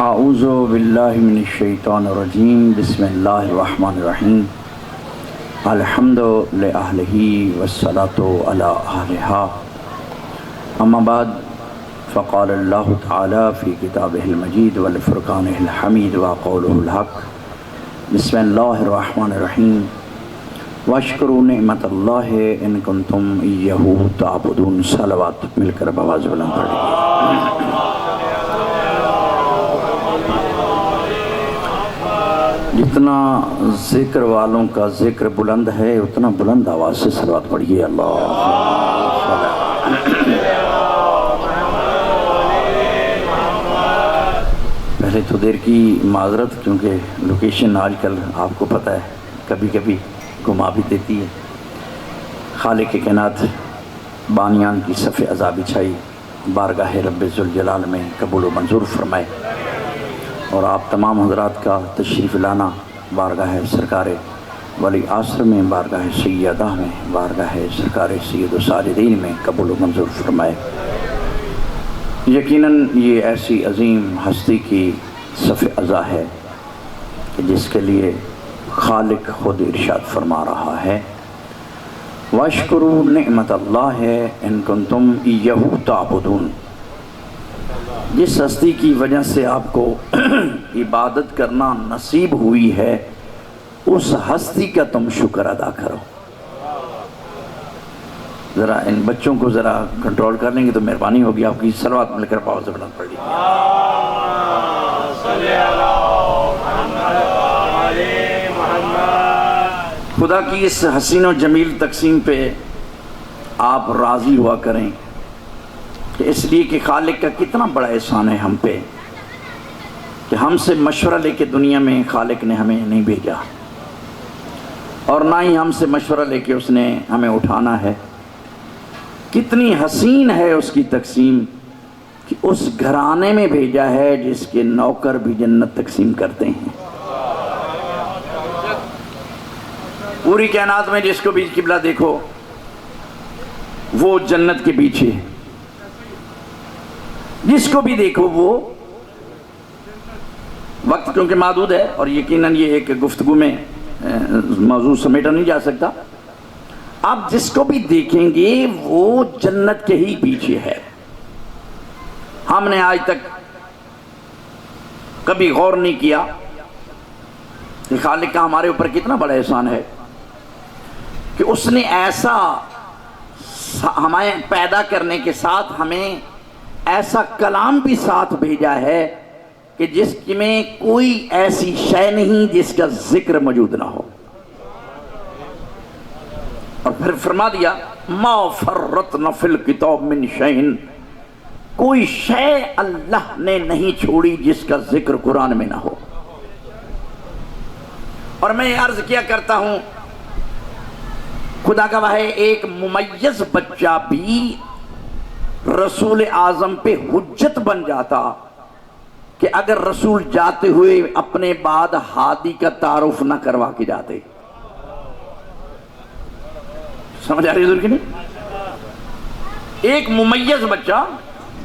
اعوذ باللہ من الشیطان الرجیم بسم اللہ الرحمن الرحیم الحمد لأہلہ والصلاة علی اہلہا اما بعد فقال اللہ تعالی فی کتابہ المجید والفرقانہ الحمید وقولہ الحق بسم اللہ الرحمن الرحیم واشکروا نعمت اللہ ان کنتم ایہو تعبدون۔ صلوات مل کر بآواز بلند پڑھیں۔ جتنا ذکر والوں کا ذکر بلند ہے اتنا بلند آواز سے صلوات پڑھیے۔ اللہ پہلے تو دیر کی معذرت، کیونکہ لوکیشن آج کل آپ کو پتہ ہے کبھی کبھی گھما بھی دیتی ہے۔ خالق کائنات بانیان کی صف عزا بچھائی، بارگاہ رب ذوالجلال میں قبول و منظور فرمائے، اور آپ تمام حضرات کا تشریف لانا بارگاہ سرکار ولی عصر میں، بارگاہ سیدہ میں، بارگاہ سرکار سید الساجدین میں قبول و منظور فرمائے۔ یقیناً یہ ایسی عظیم ہستی کی صف عزا ہے کہ جس کے لیے خالق خود ارشاد فرما رہا ہے وَاشْكُرُوا نِعْمَتَ اللَّهِ إِن كُنتُمْ إِيَّهُ تَعْبُدُونَ۔ جس ہستی کی وجہ سے آپ کو عبادت کرنا نصیب ہوئی ہے، اس ہستی کا تم شکر ادا کرو۔ ذرا ان بچوں کو ذرا کنٹرول کر لیں گے تو مہربانی ہوگی آپ کی۔ صلوات مل کر پاؤں سے بلند پڑھ لیجیے۔ خدا کی اس حسین و جمیل تقسیم پہ آپ راضی ہوا کریں، اس لیے کہ خالق کا کتنا بڑا احسان ہے ہم پہ کہ ہم سے مشورہ لے کے دنیا میں خالق نے ہمیں نہیں بھیجا، اور نہ ہی ہم سے مشورہ لے کے اس نے ہمیں اٹھانا ہے۔ کتنی حسین ہے اس کی تقسیم کہ اس گھرانے میں بھیجا ہے جس کے نوکر بھی جنت تقسیم کرتے ہیں۔ پوری کائنات میں جس کو بھی قبلہ دیکھو وہ جنت کے پیچھے، جس کو بھی دیکھو وہ وقت کیونکہ محدود ہے اور یقیناً یہ ایک گفتگو میں موضوع سمیٹا نہیں جا سکتا، آپ جس کو بھی دیکھیں گے وہ جنت کے ہی پیچھے ہے۔ ہم نے آج تک کبھی غور نہیں کیا کہ خالق کا ہمارے اوپر کتنا بڑا احسان ہے کہ اس نے ایسا ہمیں پیدا کرنے کے ساتھ ہمیں ایسا کلام بھی ساتھ بھیجا ہے کہ جس میں کوئی ایسی شے نہیں جس کا ذکر موجود نہ ہو، اور پھر فرما دیا ما فرطنا فی الکتاب من شیء، کوئی شے اللہ نے نہیں چھوڑی جس کا ذکر قرآن میں نہ ہو۔ اور میں عرض کیا کرتا ہوں خدا گواہ ہے، ایک ممیز بچہ بھی رسول اعظم پہ حجت بن جاتا کہ اگر رسول جاتے ہوئے اپنے بعد ہادی کا تعارف نہ کروا کے جاتے۔ سمجھ آ رہی حضور کی نہیں؟ ایک ممیز بچہ،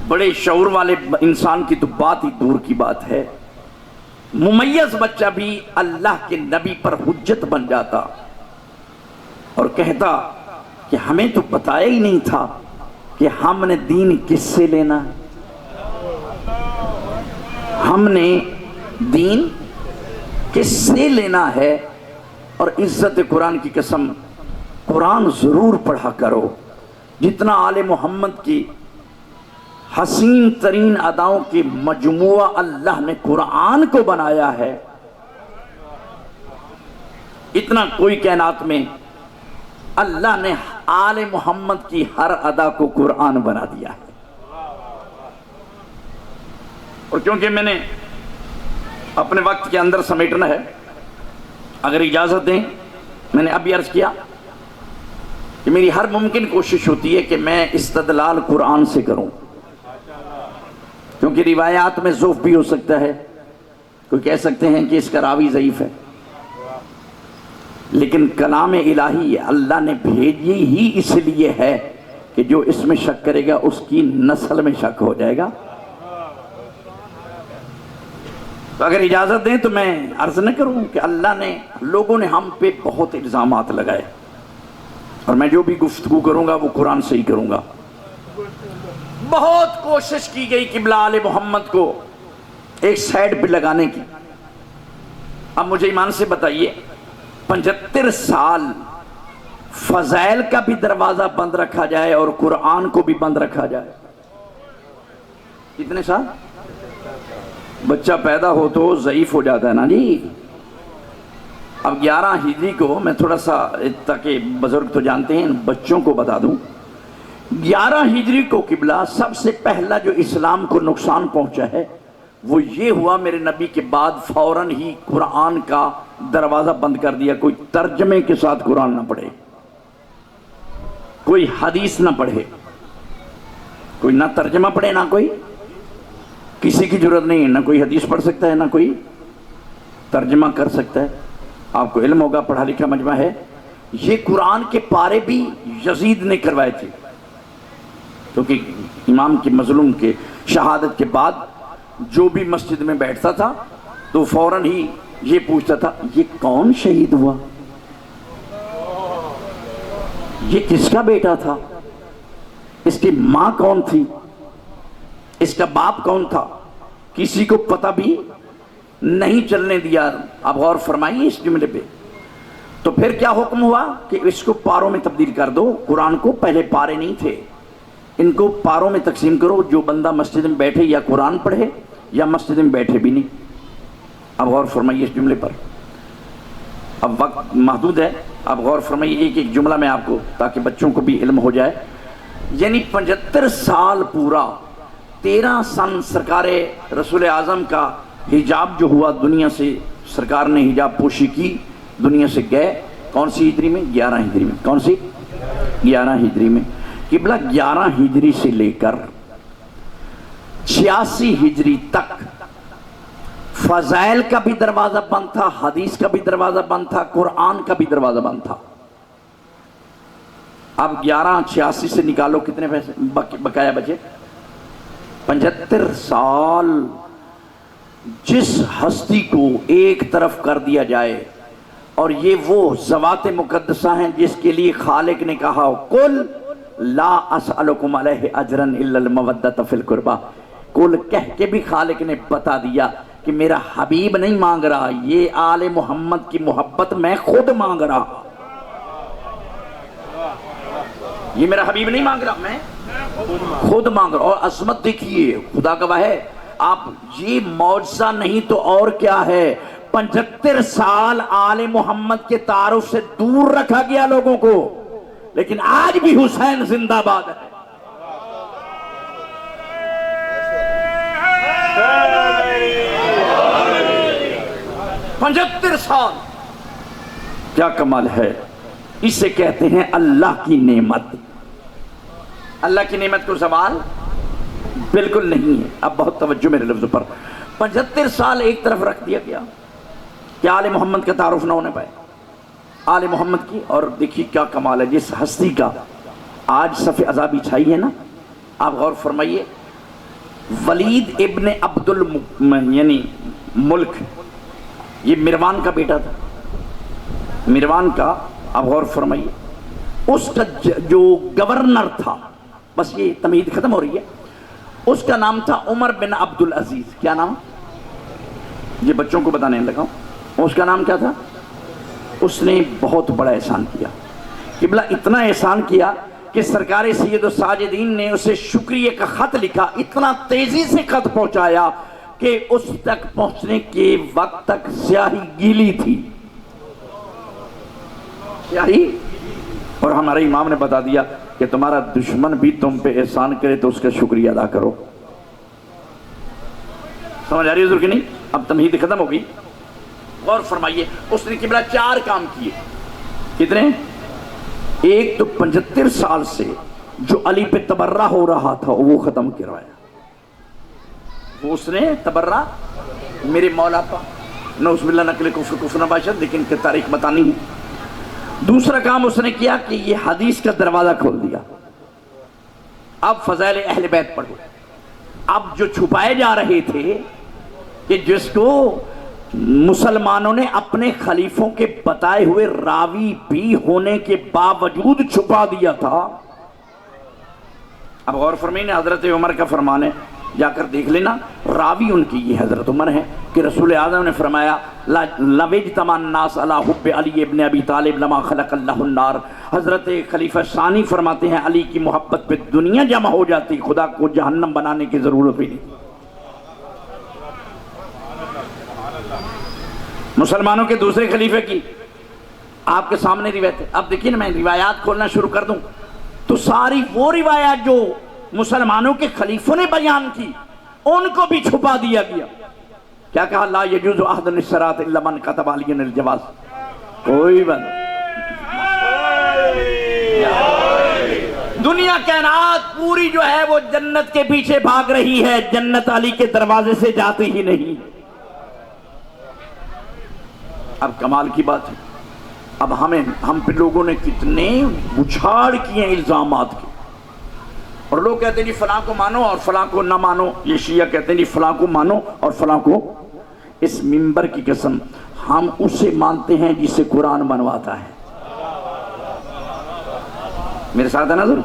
بڑے شعور والے انسان کی تو بات ہی دور کی بات ہے، ممیز بچہ بھی اللہ کے نبی پر حجت بن جاتا اور کہتا کہ ہمیں تو بتایا ہی نہیں تھا کہ ہم نے دین کس سے لینا ہے، ہم نے دین کس سے لینا ہے۔ اور عزت قرآن کی قسم، قرآن ضرور پڑھا کرو۔ جتنا آل محمد کی حسین ترین اداؤں کی مجموعہ اللہ نے قرآن کو بنایا ہے، اتنا کوئی کائنات میں اللہ نے آل محمد کی ہر ادا کو قرآن بنا دیا ہے۔ اور کیونکہ میں نے اپنے وقت کے اندر سمیٹنا ہے، اگر اجازت دیں، میں نے ابھی عرض کیا کہ میری ہر ممکن کوشش ہوتی ہے کہ میں استدلال قرآن سے کروں، کیونکہ روایات میں ضعف بھی ہو سکتا ہے، کوئی کہہ سکتے ہیں کہ اس کا راوی ضعیف ہے، لیکن کلام الہی اللہ نے بھیجی ہی اس لیے ہے کہ جو اس میں شک کرے گا اس کی نسل میں شک ہو جائے گا۔ تو اگر اجازت دیں تو میں عرض نہ کروں کہ لوگوں نے ہم پہ بہت الزامات لگائے، اور میں جو بھی گفتگو کروں گا وہ قرآن سے ہی کروں گا۔ بہت کوشش کی گئی قبلہ آل محمد کو ایک سائیڈ پہ لگانے کی۔ اب مجھے ایمان سے بتائیے، 75 سال فضائل کا بھی دروازہ بند رکھا جائے اور قرآن کو بھی بند رکھا جائے، کتنے سال؟ بچہ پیدا ہو تو ضعیف ہو جاتا ہے نا جی۔ اب 11 ہجری کو میں تھوڑا سا، تاکہ بزرگ تو جانتے ہیں، بچوں کو بتا دوں، 11 ہجری کو قبلہ سب سے پہلا جو اسلام کو نقصان پہنچا ہے وہ یہ ہوا، میرے نبی کے بعد فوراً ہی قرآن کا دروازہ بند کر دیا۔ کوئی ترجمے کے ساتھ قرآن نہ پڑھے، کوئی حدیث نہ پڑھے، کوئی نہ ترجمہ پڑھے، نہ کوئی، کسی کی ضرورت نہیں ہے، نہ کوئی حدیث پڑھ سکتا ہے، نہ کوئی ترجمہ کر سکتا ہے۔ آپ کو علم ہوگا، پڑھا لکھا مجمع ہے۔ یہ قرآن کے پارے بھی یزید نے کروائے تھے، کیونکہ امام کے مظلوم کے شہادت کے بعد جو بھی مسجد میں بیٹھتا تھا تو فوراً ہی یہ پوچھتا تھا، یہ کون شہید ہوا، یہ کس کا بیٹا تھا، اس کی ماں کون تھی، اس کا باپ کون تھا، کسی کو پتہ بھی نہیں چلنے دیا۔ آپ غور فرمائیے اس جملے پہ۔ تو پھر کیا حکم ہوا کہ اس کو پاروں میں تبدیل کر دو۔ قرآن کو پہلے پارے نہیں تھے، ان کو پاروں میں تقسیم کرو، جو بندہ مسجد میں بیٹھے یا قرآن پڑھے یا مسجد میں بیٹھے بھی نہیں۔ اب غور فرمائیے اس جملے پر، اب وقت محدود ہے، اب غور فرمائیے ایک ایک جملہ میں آپ کو، تاکہ بچوں کو بھی علم ہو جائے۔ یعنی 75 سال پورا، 13 سن سرکار رسول اعظم کا حجاب جو ہوا، دنیا سے سرکار نے حجاب پوشی کی، دنیا سے گئے۔ کون سی ہجری میں؟ 11 ہجری میں۔ کون سی؟ 11 ہجری میں۔ قبلہ 11 ہجری سے لے کر 86 ہجری تک فضائل کا بھی دروازہ بند تھا، حدیث کا بھی دروازہ بند تھا، قرآن کا بھی دروازہ بند تھا۔ اب 1186 سے نکالو کتنے پیسے بقایا بچے؟ 75 سال جس ہستی کو ایک طرف کر دیا جائے، اور یہ وہ ذوات مقدسہ ہیں جس کے لیے خالق نے کہا قل لا اسألکم علیہ اجرا الا المودۃ فی القربہ۔ قل کہہ کے بھی خالق نے بتا دیا کہ میرا حبیب نہیں مانگ رہا، یہ آل محمد کی محبت میں خود مانگ رہا، یہ میرا حبیب نہیں مانگ رہا، میں خود مانگ رہا۔ اور عظمت دیکھیے، خدا گواہ ہے، آپ یہ معجزہ نہیں تو اور کیا ہے۔ 75 سال آل محمد کے تعارف سے دور رکھا گیا لوگوں کو، لیکن آج بھی حسین زندہ باد ہے۔ 75 سال، کیا کمال ہے۔ اسے کہتے ہیں اللہ کی نعمت۔ اللہ کی نعمت کو زوال بالکل نہیں ہے۔ اب بہت توجہ میرے لفظ پر۔ 75 سال ایک طرف رکھ دیا گیا کہ آل محمد کا تعارف نہ ہونے پائے، آل محمد کی۔ اور دیکھیے کیا کمال ہے، جس ہستی کا آج صف عذابی چھائی ہے نا، آپ غور فرمائیے، ولید ابن یعنی ملک، یہ مروان کا بیٹا تھا، مروان کا، آپ غور فرمائیے، اس کا جو گورنر تھا، بس یہ تمہید ختم ہو رہی ہے، اس کا نام تھا عمر بن عبدالعزیز۔ کیا نام؟ یہ بچوں کو بتانے لگا ہوں، اس کا نام کیا تھا؟ اس نے بہت بڑا احسان کیا، قبلہ اتنا احسان کیا کہ سرکار سید الساجدین نے اسے شکریہ کا خط لکھا، اتنا تیزی سے خط پہنچایا کہ اس تک پہنچنے کے وقت تک سیاہی گیلی تھی، سیاہی۔ اور ہمارے امام نے بتا دیا کہ تمہارا دشمن بھی تم پہ احسان کرے تو اس کا شکریہ ادا کرو۔ سمجھ آ رہی ہے حضور کہ نہیں؟ اب تمہید ختم ہوگی، غور فرمائیے۔ اس نے قبلہ 4 کام کیے۔ کتنے؟ ایک تو 75 سال سے جو علی پہ تبرہ ہو رہا تھا وہ ختم کروایا، وہ اس نے تبرہ میرے مولا پا، نعوذ باللہ نقل کفر کفر نباشد، لیکن کہ تاریخ بتانی ہے۔ دوسرا کام اس نے کیا کہ یہ حدیث کا دروازہ کھول دیا، اب فضائل اہل بیت پڑھو۔ اب جو چھپائے جا رہے تھے کہ جس کو مسلمانوں نے اپنے خلیفوں کے بتائے ہوئے راوی بھی ہونے کے باوجود چھپا دیا تھا. اب غور فرمائیں، حضرت عمر کا فرمان ہے، جا کر دیکھ لینا، راوی ان کی یہ حضرت عمر ہے کہ رسول اعظم نے فرمایا لَوِجْتَمَعَ النَّاسُ عَلَىٰ حُبِّ عَلِيِّ ابْنِ أَبِي طالب لَمَا خَلَقَ اللَّهُ النَّارَ. حضرت خلیفہ ثانی فرماتے ہیں علی کی محبت پہ دنیا جمع ہو جاتی، خدا کو جہنم بنانے کی ضرورت بھی نہیں. مسلمانوں کے دوسرے خلیفے کی آپ کے سامنے روایت ہے. اب دیکھیں نا، میں روایات کھولنا شروع کر دوں تو ساری وہ روایات جو مسلمانوں کے خلیفوں نے بیان کی ان کو بھی چھپا دیا گیا. کیا کہا؟ لا یجوز احد الصراط الا من كتب علی الجواز. کوئی بند دنیا کائنات پوری جو ہے وہ جنت کے پیچھے بھاگ رہی ہے، جنت علی کے دروازے سے جاتی ہی نہیں. اب کمال کی بات ہے، اب ہم پہ لوگوں نے کتنے اچھاڑ کیے الزامات کے، اور لوگ کہتے ہیں جی فلاں کو مانو اور فلاں کو نہ مانو. یہ شیعہ کہتے ہیں جی فلاں کو مانو اور فلاں کو. اس منبر کی قسم ہم اسے مانتے ہیں جسے قرآن بنواتا ہے. میرے ساتھ ہے نا ضرور؟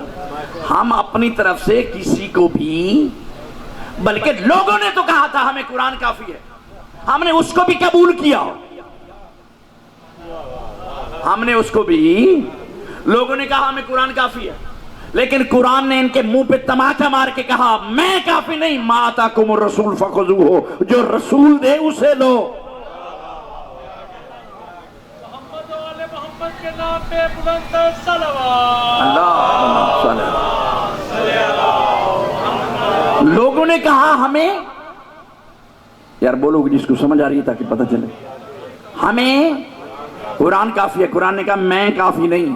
ہم اپنی طرف سے کسی کو بھی، بلکہ لوگوں نے تو کہا تھا ہمیں قرآن کافی ہے، ہم نے اس کو بھی قبول کیا. ہم نے اس کو بھی، لوگوں نے کہا ہمیں قرآن کافی ہے، لیکن قرآن نے ان کے منہ پہ تماچا مار کے کہا میں کافی نہیں، ما آتاکم الرسول فخذوہ، جو رسول دے اسے لو. محمد والے محمد کے نام پہ بلند صلوات. لوگوں نے کہا ہمیں، یار بولو جس کو سمجھ آ رہی ہے تاکہ پتہ چلے، ہمیں قرآن کافی ہے. قرآن نے کہا میں کافی نہیں،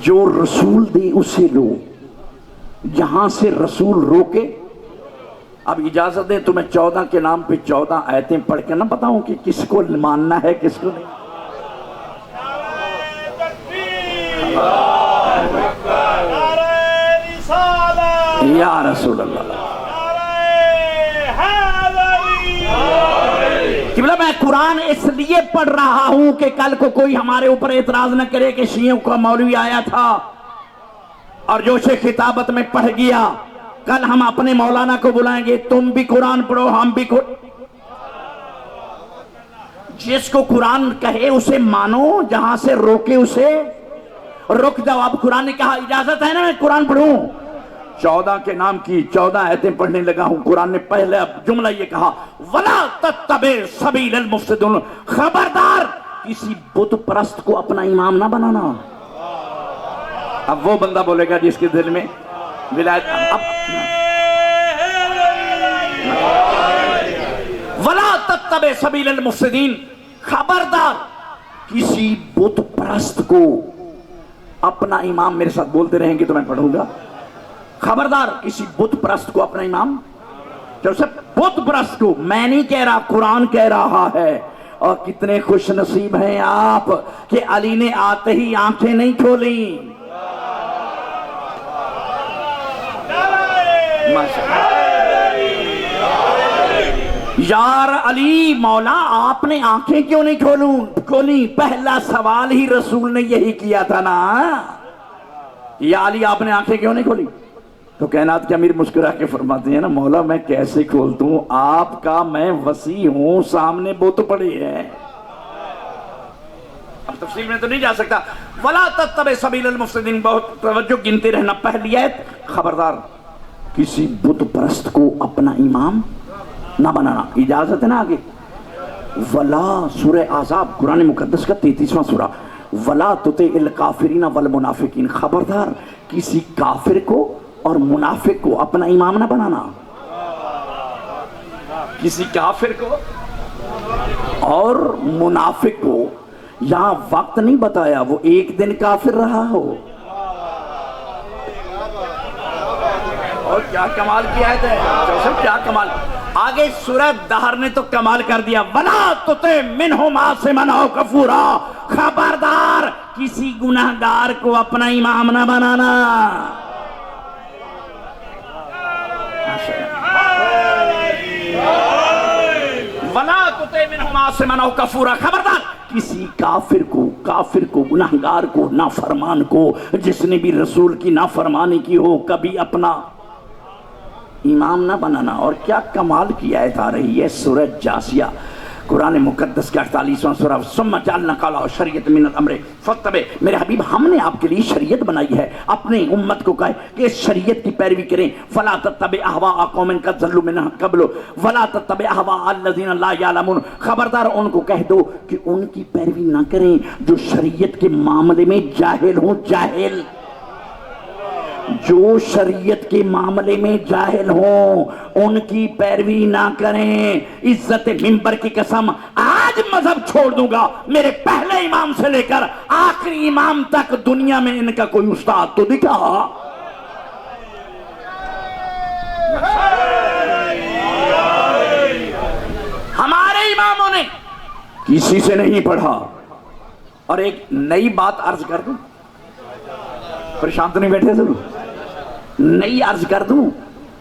جو رسول دے اسے لو، جہاں سے رسول روکے. اب اجازت دیں تو میں 14 کے نام پہ 14 آیتیں پڑھ کے نہ بتاؤں کہ کس کو ماننا ہے کس کو نہیں. یا رسول اللہ، قبلہ میں قرآن اس لیے پڑھ رہا ہوں کہ کل کو کوئی ہمارے اوپر اعتراض نہ کرے کہ شیعوں کا مولوی آیا تھا اور جوش خطابت میں پڑھ گیا. کل ہم اپنے مولانا کو بلائیں گے تم بھی قرآن پڑھو ہم بھی جس کو قرآن کہے اسے مانو، جہاں سے روکے اسے رک جاؤ. اب قرآن نے کہا اجازت ہے نا میں قرآن پڑھوں؟ 14 کے نام کی 14 آیتیں پڑھنے لگا ہوں. قرآن نے پہلے جملہ یہ کہا وَلَا تَتَّبِعْ سَبِيلَ الْمُفْسِدِينَ، خبردار کسی بت پرست کو اپنا امام نہ بنانا. اب وہ بندہ بولے گا جس کے دل میں ولایت، وَلَا تَتَّبِعْ سَبِيلَ الْمُفْسِدِينَ، خبردار کسی بت پرست کو اپنا امام. میرے ساتھ بولتے رہیں گے تو میں پڑھوں گا. خبردار کسی بت پرست کو اپنا امام. بت پرست کو میں نہیں کہہ رہا، قرآن کہہ رہا ہے. اور کتنے خوش نصیب ہیں آپ کہ علی نے آتے ہی آنکھیں نہیں کھولیں. یار علی مولا آپ نے آنکھیں کیوں نہیں کھولی؟ پہلا سوال ہی رسول نے یہی کیا تھا نا، یا علی آپ نے آنکھیں کیوں نہیں کھولی؟ تو کائنات کے امیر مسکرا کے فرماتے ہیں نا مولا میں کیسے کھولتا ہوں، آپ کا میں وسیع ہوں، سامنے بت پڑی ہے. اب تفصیل میں تو نہیں جا سکتا. وَلَا تَتَّبِعْ سَبِيلَ الْمُفْسِدِينَ، بہت توجہ گنتے رہنا. پہلی آیت خبردار کسی بت پرست کو اپنا امام نہ بنانا. اجازت ہے نا آگے. ولا سورہ احزاب قرآن مقدس کا 33واں سورہ. ولا تطع الکافرین والمنافقین، خبردار کسی کافر کو اور منافق کو اپنا امام نہ بنانا. کسی کافر کو اور منافق کو یہاں وقت نہیں بتایا وہ ایک دن کافر رہا ہو. اور کیا کمال کی آیت ہے، کیا کمال. آگے سورہ دہر نے تو کمال کر دیا. وَلَا تُطِعْ مِنْهُمْ عَاصِمًا أَوْ كَفُورًا، خبردار کسی گناہگار کو اپنا امام نہ بنانا. عاصما او کفورا، خبردار کسی کافر کو گناہگار کو نافرمان کو جس نے بھی رسول کی نافرمانی کی ہو کبھی اپنا امام نہ بنانا۔ اور کیا کمال کی آیت آ رہی ہے سورہ جاسیہ قرآن مقدس کے 48واں سورہ، ثم جعلناک علی شریعۃ من الامر فاتبع، میرے حبیب ہم نے آپ کے لیے شریعت بنائی ہے، اپنے امت کو کہے کہ اس شریعت کی پیروی کریں، فلا تتبع اہواء قوم قد ضلوا من قبل ولا تتبع اہواء الذین لا یعلمون، خبردار ان کو کہہ دو کہ ان کی پیروی نہ کریں جو شریعت کے معاملے میں جاہل ہوں، جاہل جو شریعت کے معاملے میں جاہل ہوں ان کی پیروی نہ کریں۔ عزت منبر کی قسم آج مذہب چھوڑ دوں گا، میرے پہلے امام سے لے کر آخری امام تک دنیا میں ان کا کوئی استاد تو دکھا؟ ہمارے اماموں نے کسی سے نہیں پڑھا۔ اور ایک نئی بات عرض کر دوں، پریشان تو نہیں بیٹھے ضرور، نئی عرض کر دوں،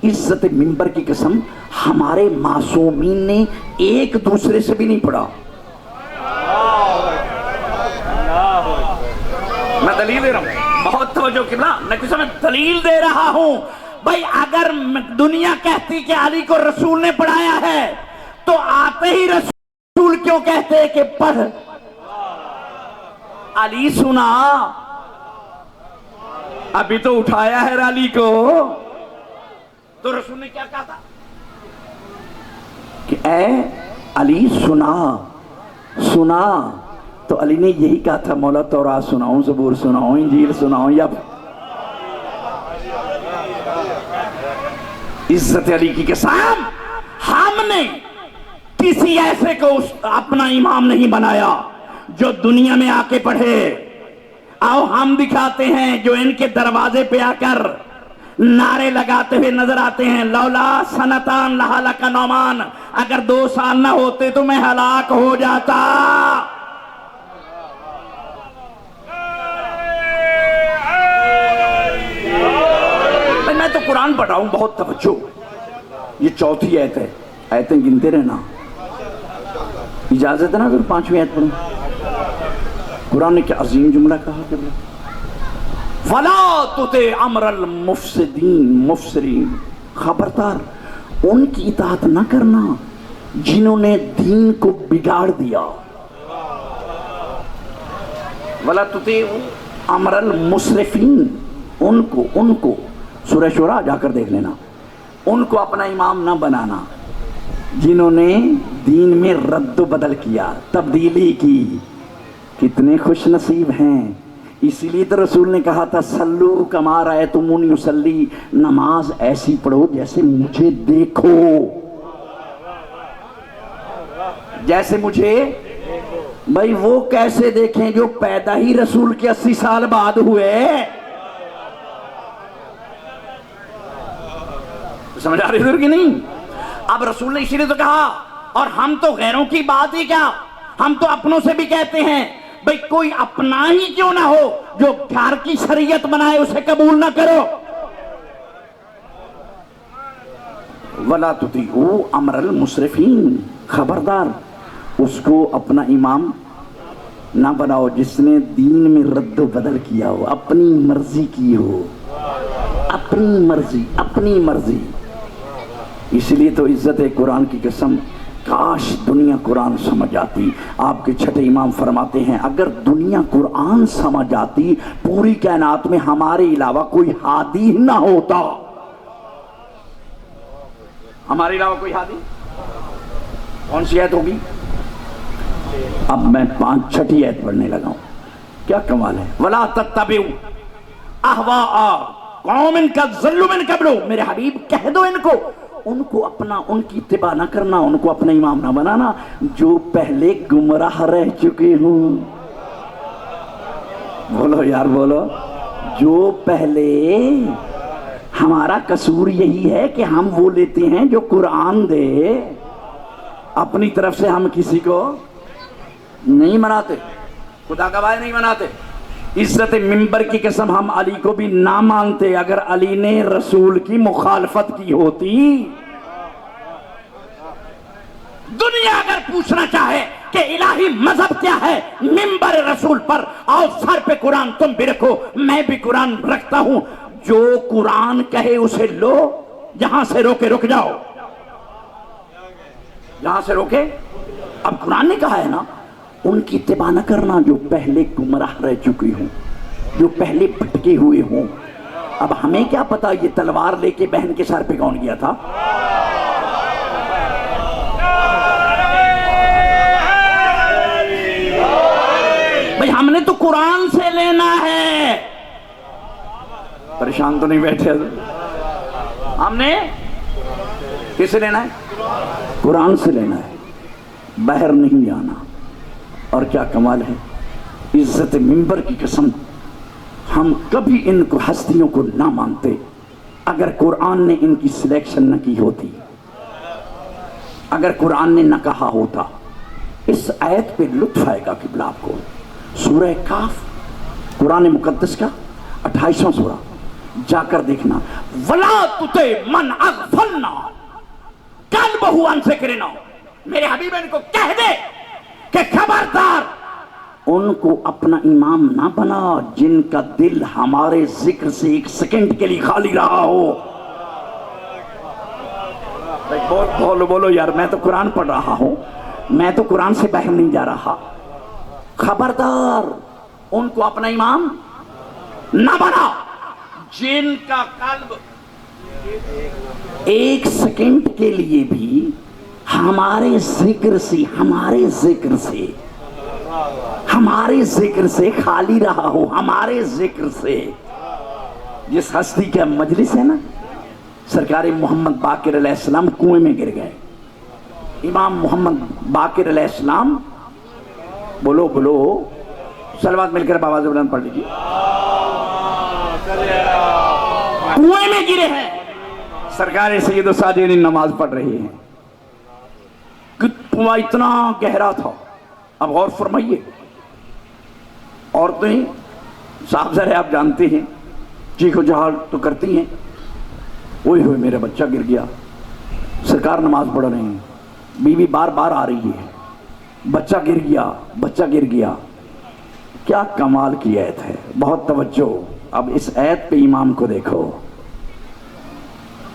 عزت منبر کی قسم ہمارے معصومین نے ایک دوسرے سے بھی نہیں پڑھا۔ میں دلیل دے رہا ہوں، بہت توجہ قبلہ، میں کچھ میں دلیل دے رہا ہوں۔ بھائی اگر دنیا کہتی کہ علی کو رسول نے پڑھایا ہے تو آتے ہی رسول کیوں کہتے کہ پڑھ؟ علی سنا، ابھی تو اٹھایا ہے علی کو، تو رسول نے کیا کہا تھا کہ اے علی سنا، تو علی نے یہی کہا تھا مولا تورات سناؤں، زبور سناؤں، انجیل سناؤں، یا عزت علی کی قسم ہم نے کسی ایسے کو اپنا امام نہیں بنایا جو دنیا میں آ کے پڑھے۔ آؤ ہم دکھاتے ہیں جو ان کے دروازے پہ آ کر نعرے لگاتے ہوئے نظر آتے ہیں، لولا سنتان لہلک نعمان، اگر 2 سال نہ ہوتے تو میں ہلاک ہو جاتا۔ میں تو قرآن پڑھ رہا ہوں، بہت توجہ، یہ 4تھی آیت ہے، آیتیں گنتے رہنا، اجازت ہے نا اگر 5ویں آیت پڑھوں؟ قرآن نے کیا عظیم جملہ کہا کہ وَلَا تُطِعْ أَمْرَ الْمُفْسِدِينَ مفسرین، خبردار ان کی اطاعت نہ کرنا جنہوں نے دین کو بگاڑ دیا۔ وَلَا تُطِعْ أَمْرَ الْمُسْرِفِينَ، ان کو سورہ شورى جا کر دیکھ لینا، ان کو اپنا امام نہ بنانا جنہوں نے دین میں رد و بدل کیا، تبدیلی کی۔ کتنے خوش نصیب ہیں، اسی لیے تو رسول نے کہا تھا صلو کما رأیتمونی اصلی، نماز ایسی پڑھو جیسے مجھے دیکھو، جیسے مجھے۔ بھائی وہ کیسے دیکھیں جو پیدا ہی رسول کے 80 سال بعد ہوئے؟ سمجھ آ رہی ادھر کی نہیں؟ اب رسول نے اسی لیے تو کہا، اور ہم تو غیروں کی بات ہی کیا، ہم تو اپنوں سے بھی کہتے ہیں بھئی کوئی اپنا ہی کیوں نہ ہو جو گھر کی شریعت بنائے اسے قبول نہ کرو۔ وَلَا تُطِعُوا أَمْرَ الْمُسْرِفِينَ، خبردار اس کو اپنا امام نہ بناؤ جس نے دین میں رد و بدل کیا ہو، اپنی مرضی کی ہو، اپنی مرضی۔ اس لیے تو عزت قرآن کی قسم کاش دنیا قرآن سمجھ آتی۔ آپ کے چھٹے امام فرماتے ہیں اگر دنیا قرآن سمجھ آتی پوری کائنات میں ہمارے علاوہ کوئی ہادی نہ ہوتا۔ ہمارے علاوہ کوئی ہادی؟ کون سی آیت ہوگی؟ اب میں 5 آیت پڑھنے لگا ہوں، کیا کمال ہے۔ وَلَا تَتَّبِعُوا أَهْوَاءَ قَوْمٍ قَدْ ضَلُّوا مِن قَبْلُ، میرے حبیب کہہ دو ان کو ان کی اتباع نہ کرنا، ان کو اپنا امام نہ بنانا جو پہلے گمراہ رہ چکے ہوں۔ بولو یار بولو، جو پہلے، ہمارا قصور یہی ہے کہ ہم وہ لیتے ہیں جو قرآن دے، اپنی طرف سے ہم کسی کو نہیں مناتے، خدا گواہ نہیں مناتے۔ عزت منبر کی قسم ہم علی کو بھی نہ مانتے اگر علی نے رسول کی مخالفت کی ہوتی۔ دنیا اگر پوچھنا چاہے کہ الہی مذہب کیا ہے، منبر رسول پر آؤ، سر پہ قرآن تم بھی رکھو، میں بھی قرآن رکھتا ہوں، جو قرآن کہے اسے لو، جہاں سے روکے رک جاؤ، جہاں سے روکے۔ اب قرآن نے کہا ہے نا ان کی اتباع نہ کرنا جو پہلے گمراہ رہ چکی ہوں، جو پہلے بھٹکے ہوئے ہوں۔ اب ہمیں کیا پتا یہ تلوار لے کے بہن کے سر پہ کون گیا تھا؟ بھئی ہم نے تو قرآن سے لینا ہے۔ پریشان تو نہیں بیٹھے؟ ہم نے کس سے لینا ہے؟ قرآن سے لینا ہے، باہر نہیں جانا۔ اور کیا کمال ہے، عزت منبر کی قسم ہم کبھی ان کو ہستیوں کو نہ مانتے اگر قرآن نے ان کی سلیکشن نہ کی ہوتی، اگر قرآن نے نہ کہا ہوتا۔ اس آیت پہ لطف آئے گا قبلہ آپ کو، سورہ کاف قرآن مقدس کا 28واں سورہ، جا کر دیکھنا۔ وَلَا تُطِعْ مَنْ أَغْفَلْنَا قَلْبَهُ عَنْ ذِكْرِنَا، میرے حبیب ان کو کہہ دے کہ خبردار ان کو اپنا امام نہ بنا جن کا دل ہمارے ذکر سے ایک سیکنڈ کے لیے خالی رہا ہو۔ بہت بولو یار، میں تو قرآن پڑھ رہا ہوں، میں تو قرآن سے باہر نہیں جا رہا۔ خبردار ان کو اپنا امام نہ بنا جن کا قلب ایک سیکنڈ کے لیے بھی ہمارے ذکر سے خالی رہا ہو، ہمارے ذکر سے۔ جس ہستی کا مجلس ہے نا، سرکار محمد باقر علیہ السلام کنویں میں گر گئے، امام محمد باقر علیہ السلام، بولو بولو صلوات مل کر آواز بلند پڑھ لیجیے، کنویں میں گرے ہیں، سرکار سید و ساجدین نماز پڑھ رہے ہیں۔ کنواں اتنا گہرا تھا۔ اب غور فرمائیے، عورتیں صاحب ذرا آپ جانتے ہیں چیخ و چہار تو کرتی ہیں، اوئے ہوئے میرا بچہ گر گیا، سرکار نماز پڑھ رہے ہیں، بیوی بار بار آ رہی ہے، بچہ گر گیا۔ کیا کمال کی آیت ہے، بہت توجہ۔ اب اس آیت پہ امام کو دیکھو،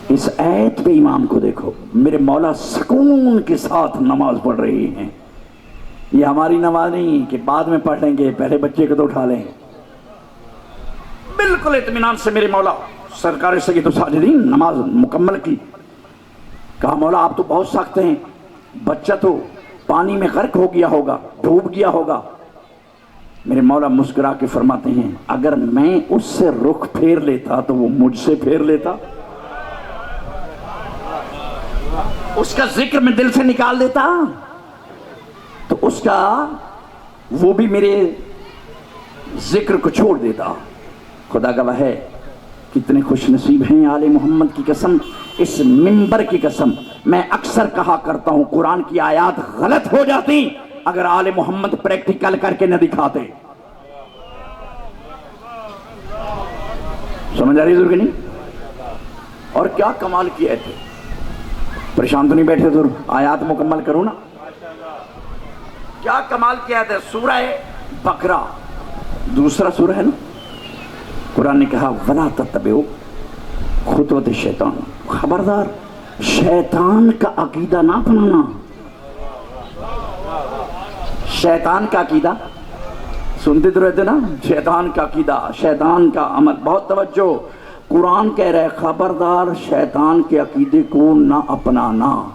اس آیت پہ امام کو دیکھو، میرے مولا سکون کے ساتھ نماز پڑھ رہی ہیں۔ یہ ہماری نماز نہیں کہ بعد میں پڑھ لیں گے، پہلے بچے کو تو اٹھا لیں۔ بالکل اطمینان سے میرے مولا سرکار سید و ساجدین نماز مکمل کی۔ کہا مولا آپ تو بہت سخت ہیں، بچہ تو پانی میں غرق ہو گیا ہوگا، ڈوب گیا ہوگا۔ میرے مولا مسکرا کے فرماتے ہیں اگر میں اس سے رخ پھیر لیتا تو وہ مجھ سے پھیر لیتا، اس کا ذکر میں دل سے نکال دیتا تو اس کا وہ بھی میرے ذکر کو چھوڑ دیتا۔ خدا گواہ ہے کتنے خوش نصیب ہیں آل محمد کی قسم، اس منبر کی قسم میں اکثر کہا کرتا ہوں قرآن کی آیات غلط ہو جاتی اگر آل محمد پریکٹیکل کر کے نہ دکھاتے۔ سمجھ آ رہی ضرور کہ نہیں؟ اور کیا کمال کی آیت ہے، پریشان تو نہیں بیٹھے؟ ضرور آیات مکمل کروں نا، کیا کمال کی آیت ہے۔ سورہ بقرہ دوسرا سورہ ہے نا، قرآن نے کہا وَلَا تَتَّبِعُوا خُطُوَاتِ الشَّیطان، خبردار شیطان کا عقیدہ نہ اپنانا۔ شیطان کا عقیدہ سنتے تو رہتے نا، شیطان کا عقیدہ، شیطان کا عمل۔ بہت توجہ، قرآن کہہ رہے خبردار شیطان کے عقیدے کو نہ اپنانا۔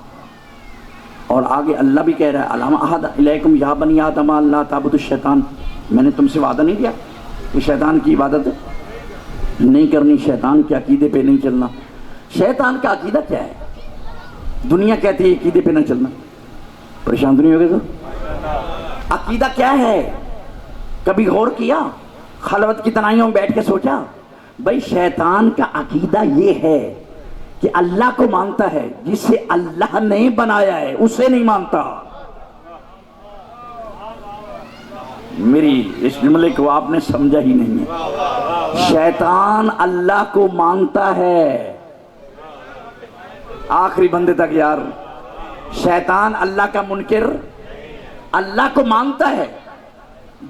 اور آگے اللہ بھی کہہ رہا ہے الم اعہد الیکم یا بنی آدم اللہ تعبدوا الشیطان، میں نے تم سے وعدہ نہیں کیا کہ شیطان کی عبادت نہیں کرنی، شیطان کے عقیدے پہ نہیں چلنا۔ شیطان کا عقیدہ کیا ہے؟ دنیا کہتی ہے عقیدے پہ نہ چلنا، پریشان تو نہیں ہوگے تو؟ عقیدہ کیا ہے؟ کبھی غور کیا؟ خلوت کی تنہائیوں میں بیٹھ کے سوچا؟ بھائی شیطان کا عقیدہ یہ ہے کہ اللہ کو مانتا ہے، جسے اللہ نے بنایا ہے اسے نہیں مانتا۔ میری اس جملے کو آپ نے سمجھا ہی نہیں ہے۔ شیطان اللہ کو مانتا ہے، آخری بندے تک یار، شیطان اللہ کا منکر اللہ کو مانتا ہے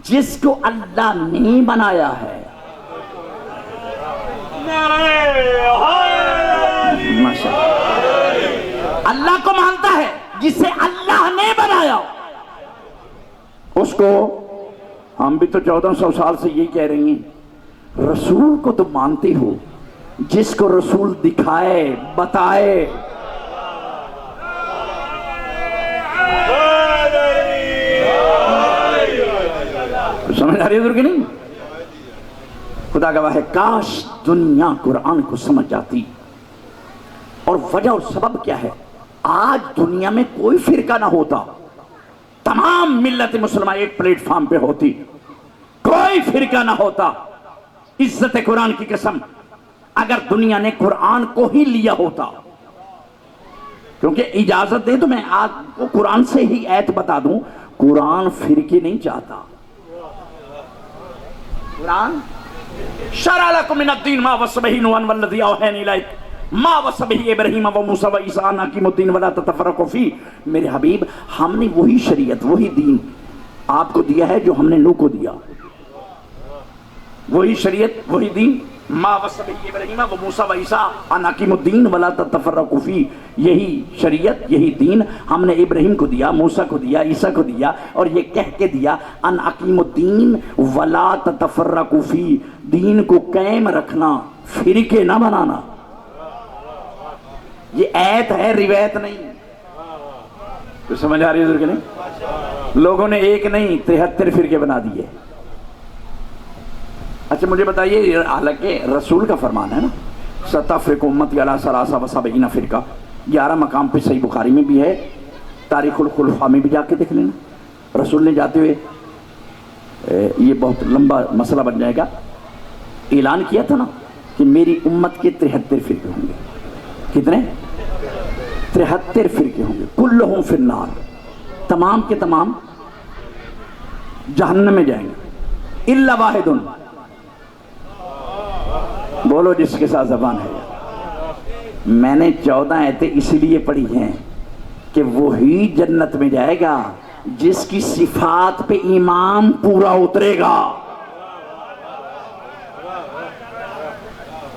جس کو اللہ نے بنایا ہے. اللہ کو مانتا ہے جسے اللہ نے بنایا. اس کو ہم بھی تو 1400 سال سے یہی کہہ رہی ہیں، رسول کو تو مانتے ہو جس کو رسول دکھائے بتائے. سمجھ آ رہی ہے کہ نہیں؟ خدا گواہ ہے کاش دنیا قرآن کو سمجھ جاتی. اور وجہ اور سبب کیا ہے؟ آج دنیا میں کوئی فرقہ نہ ہوتا، تمام ملت مسلمہ ایک پلیٹ فارم پہ ہوتی، کوئی فرقہ نہ ہوتا. عزت قرآن کی قسم اگر دنیا نے قرآن کو ہی لیا ہوتا. کیونکہ اجازت دے تو میں آپ کو قرآن سے ہی ایت بتا دوں، قرآن فرقے نہیں چاہتا. قرآن شرع لکم من الدین ما وصى به نوحا والذی اوحینا الیک ما وصى به ابراہیم وموسیٰ وعیسیٰ ان اقیموا الدین ولا تتفرقوا فیہ. میرے حبیب ہم نے وہی شریعت وہی دین آپ کو دیا ہے جو ہم نے نوح کو دیا. وہی شریعت وہی دین ما وصى به ابراہیم وموسیٰ وعیسیٰ ان اقیموا الدین ولا تتفرقوا فیہ. یہی شریعت یہی دین ہم نے ابراہیم کو دیا، موسیٰ کو دیا، عیسیٰ کو دیا، اور یہ کہہ کے دیا ان اقیموا الدین ولا تتفرقوا فیہ. دین کو قائم رکھنا، فرقے نہ بنانا. یہ ایت ہے، روایت نہیں. تو سمجھ آ رہی ہے کہ نہیں؟ لوگوں نے ایک نہیں 73 فرقے بنا دیے. اچھا مجھے بتائیے، حالانکہ رسول کا فرمان ہے نا، ستفرق امتی علی 73 فرقہ. 11 مقام پہ صحیح بخاری میں بھی ہے، تاریخ الخلفاء میں بھی جا کے دیکھ لینا. رسول نے جاتے ہوئے یہ بہت لمبا مسئلہ بن جائے گا، اعلان کیا تھا نا کہ میری امت کے 73 فرقے ہوں گے. کتنے؟ 73 فرقے ہوں گے. کلہم فی النار، تمام کے تمام جہنم میں جائیں گے الا واحد. بولو جس کے ساتھ زبان ہے. میں نے 14 آیتیں اس لیے پڑھی ہیں کہ وہی جنت میں جائے گا جس کی صفات پہ ایمان پورا اترے گا.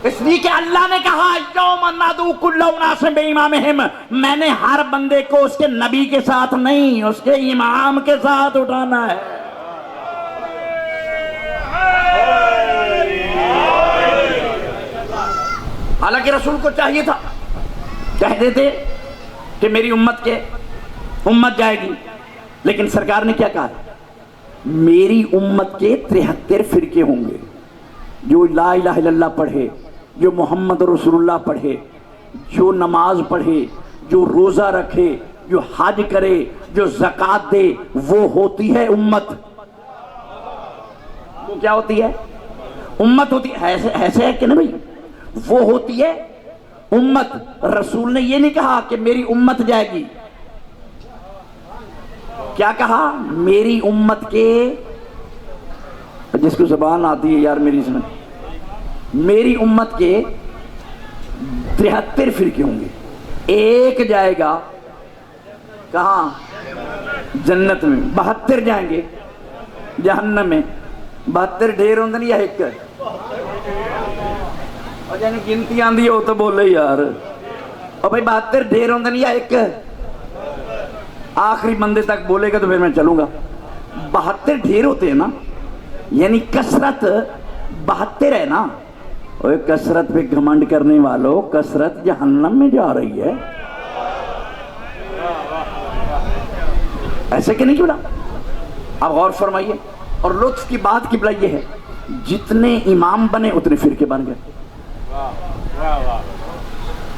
اس لیے کہ اللہ نے کہا یوم ندعو کل اناس بامامہم، میں نے ہر بندے کو اس کے نبی کے ساتھ نہیں، اس کے امام کے ساتھ اٹھانا ہے. حالانکہ رسول کو چاہیے تھا کہہ دیتے کہ میری امت جائے گی، لیکن سرکار نے کیا کہا؟ میری امت کے 73 فرقے ہوں گے. جو لا الہ الا اللہ پڑھے، جو محمد رسول اللہ پڑھے، جو نماز پڑھے، جو روزہ رکھے، جو حج کرے، جو زکوٰۃ دے، وہ ہوتی ہے امت. وہ کیا ہوتی ہے؟ امت ہوتی ہے. ایسے ہے کہ نہیں بھائی؟ وہ ہوتی ہے امت. رسول نے یہ نہیں کہا کہ میری امت جائے گی. کیا کہا؟ میری امت کے، جس کو زبان آتی ہے یار میری سمجھ، میری امت کے 73 فرقے ہوں گے. ایک جائے گا کہاں؟ جنت میں. 72 جائیں گے جہنم میں. 72 ڈھیر ہوں نہیں یا ایک؟ اور جنہیں گنتی آندھی ہے وہ تو بولے یار. اور بھائی 72 ڈھیر ہوں نہیں یا ایک؟ آخری بندے تک بولے گا تو پھر میں چلوں گا. 72 ڈھیر ہوتے ہیں نا، یعنی کثرت 72 ہے نا. اوے کثرت پہ گھمنڈ کرنے والوں، کثرت جہنم میں جا رہی ہے. ایسے کہ نہیں کیوں نا؟ اب غور فرمائیے. اور لطف کی بات قبلہ یہ ہے، جتنے امام بنے اتنے فرقے بن گئے.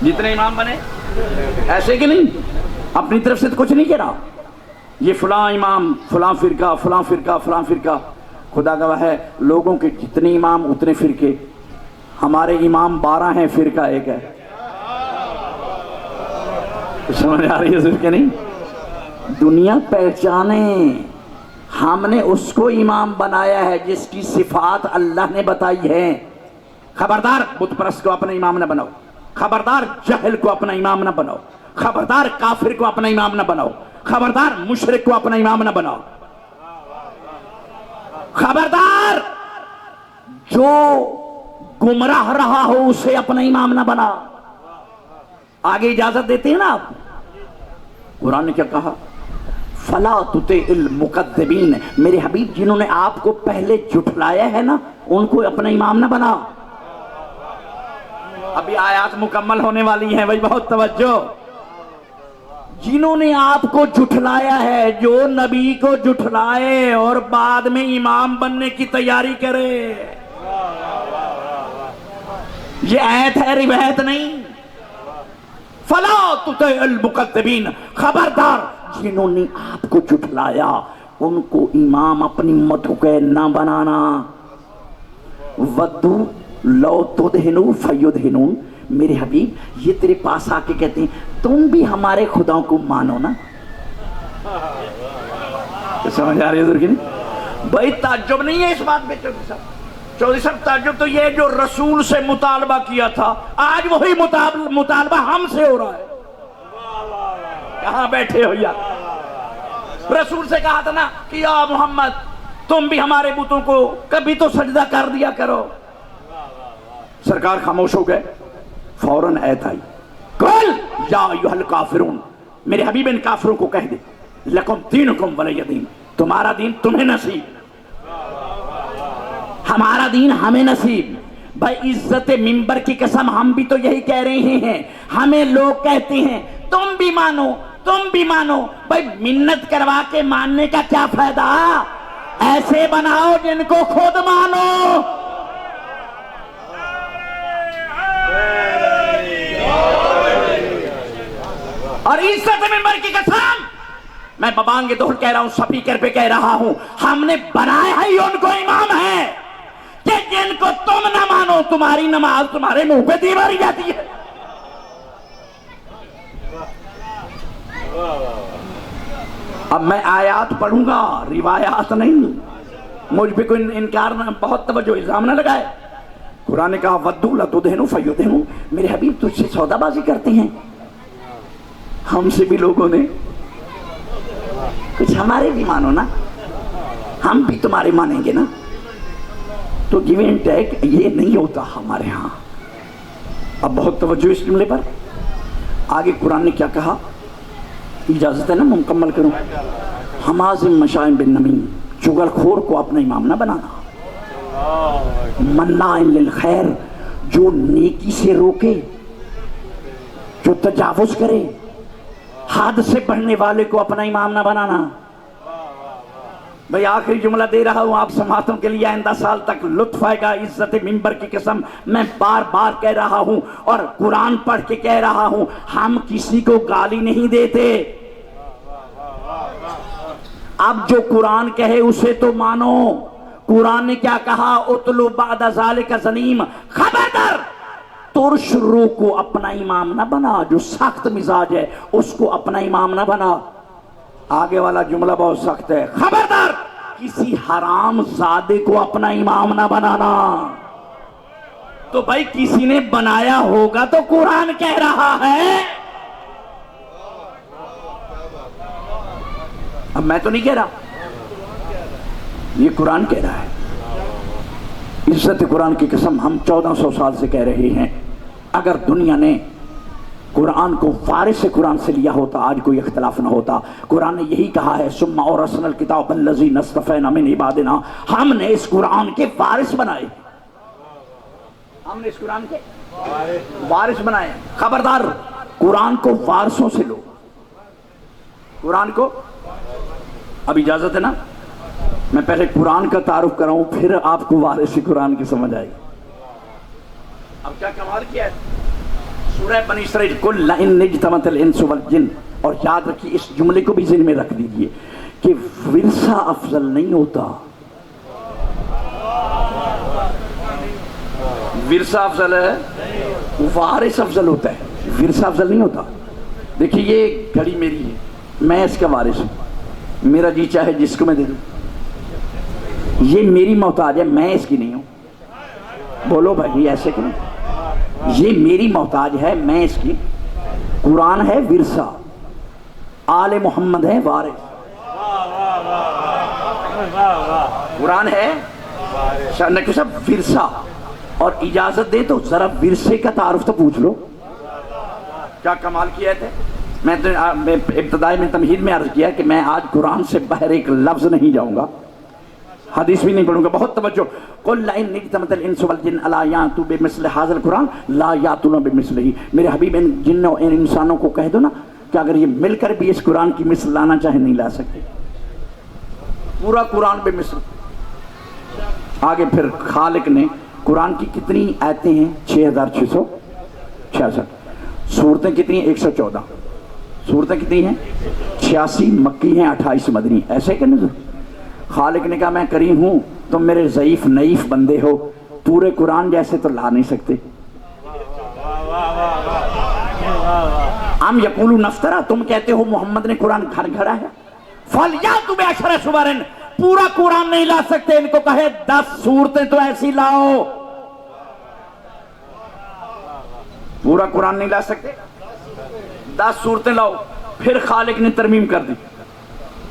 جتنے امام بنے، ایسے کہ نہیں؟ اپنی طرف سے تو کچھ نہیں کہہ رہا یہ فلاں امام، فلاں فرقہ، فلاں فرقہ، فلاں فرقہ. خدا گواہ ہے لوگوں کے جتنے امام اتنے فرقے. ہمارے امام 12 ہیں، فرقہ ایک ہے. سمجھ آ رہی ہے کہ نہیں؟ دنیا پہچانے ہم نے اس کو امام بنایا ہے جس کی صفات اللہ نے بتائی ہے. خبردار بت پرست کو اپنا امام نہ بناؤ. خبردار جاہل کو اپنا امام نہ بناؤ. خبردار کافر کو اپنا امام نہ بناؤ، خبردار مشرک کو اپنا امام نہ بناؤ، خبردار جو گمراہ رہا ہو اسے اپنا امام نہ بنا۔ آگے اجازت دیتے ہیں نا آپ؟ قرآن نے کیا کہا؟ فَلَا تُطِعِ الْمُكَذِّبِينَ، میرے حبیب جنہوں نے آپ کو پہلے جھٹلایا ہے نا ان کو اپنا امام نہ بنا۔ ابھی آیات مکمل ہونے والی ہیں بھائی، بہت توجہ۔ جنہوں نے آپ کو جھٹلایا ہے، جو نبی کو جھٹلائے اور بعد میں امام بننے کی تیاری کرے، یہ آیت ہے، روایت نہیں۔ فَلَا تُطِعِ الْمُكَذِّبِينَ، خبردار جنہوں نے آپ کو جھٹلایا ان کو امام اپنی امتوں کے نہ بنانا۔ وَدُّوا لَوْ تُدْهِنُوا فَيُدْهِنُونَ، میرے حبیب یہ تیرے پاس آ کے کہتے ہیں تم بھی ہمارے خداؤں کو مانو نا۔ سمجھ آ رہی ہے حضور کی نہیں؟ بھائی تعجب نہیں ہے اس بات پہ چودھری صاحب؟ چودھری صاحب تعجب تو یہ جو رسول سے مطالبہ کیا تھا آج وہی مطالبہ ہم سے ہو رہا ہے۔ کہاں بیٹھے ہو یار؟ رسول سے کہا تھا نا کہ یا محمد تم بھی ہمارے بتوں کو کبھی تو سجدہ کر دیا کرو۔ سرکار خاموش ہو گئے، فوراً آیت آئی، قل یا ایھا الکافرون، میرے حبیب ان کافروں کو کہہ دے لکم دینکم ولی دین، تمہارا دین تمہیں نصیب، ہمارا دین ہمیں نصیب۔ بھائی عزت منبر کی قسم ہم بھی تو یہی کہہ رہے ہیں، ہمیں لوگ کہتے ہیں تم بھی مانو تم بھی مانو۔ بھائی منت کروا کے ماننے کا کیا فائدہ؟ ایسے بناؤ جن کو خود مانو۔ اور عزت منبر کی قسم میں ببانگ دہل کہہ رہا ہوں، سپیکر پہ کہہ رہا ہوں، ہم نے بنایا ہے ان کو امام ہے کہ جن کو تم نہ مانو تمہاری نماز تمہارے منہ پہ دی ماری جاتی ہے۔ اب میں آیات پڑھوں گا، روایات نہیں، مجھ پہ کوئی انکار نہ، بہت توجہ، الزام نہ لگائے۔ قرآن نے کہا وَدُّوا لَوْ تُدْهِنُوا فَيُدْهِنُونَ، میرے حبیب تجھ سے سودا بازی کرتے ہیں، ہم سے بھی لوگوں نے کچھ ہمارے بھی مانو نا، ہم بھی تمہارے مانیں گے نا۔ تو گیو اینڈ ٹیک یہ نہیں ہوتا ہمارے ہاں۔ اب بہت توجہ اس جملے پر، آگے قرآن نے کیا کہا؟ اجازت ہے نا مکمل کروں؟ حمازم مشائم بن نمیم، چغل خور کو اپنا امام نہ بنانا، مناع للخیر جو نیکی سے روکے، جو تجاوز کرے، حد سے بڑھنے والے کو اپنا امام نہ بنانا۔ بھئی آخری جملہ دے رہا ہوں آپ سماعتوں کے لیے، آئندہ سال تک لطف آئے گا۔ عزت منبر کی قسم میں بار بار کہہ رہا ہوں اور قرآن پڑھ کے کہہ رہا ہوں، ہم کسی کو گالی نہیں دیتے۔ اب جو قرآن کہے اسے تو مانو۔ قرآن نے کیا کہا؟ اتلو بعد ذالک زنیم، خبردار ترش روح کو اپنا امام نہ بنا، جو سخت مزاج ہے اس کو اپنا امام نہ بنا۔ آگے والا جملہ بہت سخت ہے، خبردار کسی حرام زادے کو اپنا امام نہ بنانا۔ تو بھائی کسی نے بنایا ہوگا تو قرآن کہہ رہا ہے، اب میں تو نہیں کہہ رہا، یہ قرآن کہہ رہا ہے۔ عزت قرآن کی قسم ہم 1400 سال سے کہہ رہے ہیں، اگر دنیا نے قرآن کو وارث قرآن سے لیا ہوتا آج کوئی اختلاف نہ ہوتا۔ قرآن نے یہی کہا ہے ثم اورثنا الکتاب الذین اصطفینا من عبادنا، ہم نے اس قرآن کے وارث بنائے، ہم نے اس قرآن کے وارث بنائے۔ خبردار قرآن کو وارثوں سے لو، قرآن کو۔ اب اجازت ہے نا میں پہلے قرآن کا تعارف کراؤں پھر آپ کو وارث قرآن کی سمجھ آئے گی۔ اب کیا کمال کیا ہے سورہ بنی اسرائیل، قل لئن اجتمعت الانس والجن، اور یاد رکھیے اس جملے کو بھی ذہن میں رکھ دیجئے کہ ورثہ افضل نہیں ہوتا، ورثہ افضل ہے، وارث افضل ہوتا ہے، ورثہ افضل نہیں ہوتا۔ دیکھیے یہ گھڑی میری ہے، میں اس کا وارث ہوں، میرا جی چاہے جس کو میں دے دوں، یہ میری محتاج ہے، میں اس کی نہیں ہوں۔ بولو بھائی ایسے کیوں؟ یہ میری محتاج ہے، میں اس کی قرآن ہے ورثہ، آل محمد ہے وارث۔ قرآن ہے نقی صاحب ورثہ، اور اجازت دے تو ذرا ورثے کا تعارف تو پوچھ لو۔ کیا کمال کی آیت ہے۔ میں ابتدائی میں تمہید میں عرض کیا کہ میں آج قرآن سے باہر ایک لفظ نہیں جاؤں گا، حدیث بھی نہیں پڑھوں گا۔ بہت توجہ۔ قل لئن اجتمعت الانس والجن الی یاتوا بمثل هذا القرآن لا یاتون بمثلہ۔ میرے حبیب ان جنوں ان انسانوں کو کہہ دو نا کہ اگر یہ مل کر بھی اس قرآن کی مثل لانا چاہے نہیں لا سکتے۔ پورا قرآن بے مثل۔ آگے پھر خالق نے قرآن کی کتنی آیتیں ہیں؟ 6666۔ سورتیں کتنی ہیں؟ 114۔ سورتیں کتنی ہیں؟ 86 مکی ہیں، 28 مدنی۔ ایسے کہ نہیں؟ خالق نے کہا میں کریم ہوں، تم میرے ضعیف نعیف بندے ہو، پورے قرآن جیسے تو لا نہیں سکتے۔ ام یقولون افترا، تم کہتے ہو محمد نے قرآن گھر گھڑا ہے۔ فَلْيَأْتُوا بِعَشْرِ سُوَرٍ، پورا قرآن نہیں لا سکتے، ان کو کہے 10 سورتیں تو ایسی لاؤ۔ پورا قرآن نہیں لا سکتے، 10 سورتیں لاؤ۔ پھر خالق نے ترمیم کر دی،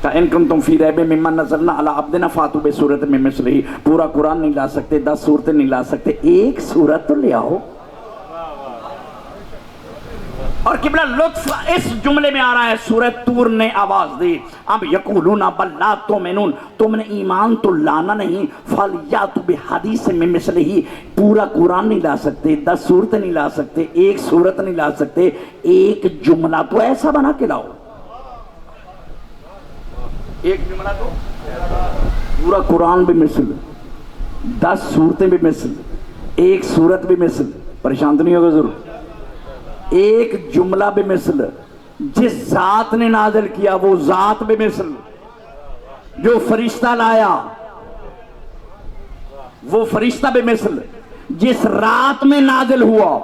فَإِن كُنتُمْ فِي رَيْبٍ مِّمَّا نَزَّلْنَا عَلَىٰ عَبْدِنَا فَأْتُوا بِسُورَةٍ مِّن مِّثْلِهِ۔ پورا قرآن نہیں لا سکتے، 10 سورتیں نہیں لا سکتے، ایک سورت تو لے آؤ۔ اور قبلہ لطف اس جملے میں آ رہا ہے، سورہ طور نے آواز دی، اب یقولون بل لا تؤمنون، تم نے ایمان تو لانا نہیں، فَلْيَأْتُوا بِحَدِيثٍ مِّن مِّثْلِهِ۔ پورا قرآن نہیں لا سکتے، 10 سورتیں نہیں لا سکتے، ایک سورت نہیں لا سکتے، ایک جملہ تو ایسا بنا کے لاؤ۔ ایک جملہ تو پورا قرآن بھی مثل، 10 سورتیں بھی مثل، ایک سورت بھی مثل۔ پریشان تو نہیں ہوگا ضرور؟ ایک جملہ بھی مثل، جس ذات نے نازل کیا وہ ذات بھی مثل، جو فرشتہ لایا وہ فرشتہ بھی مثل، جس رات میں نازل ہوا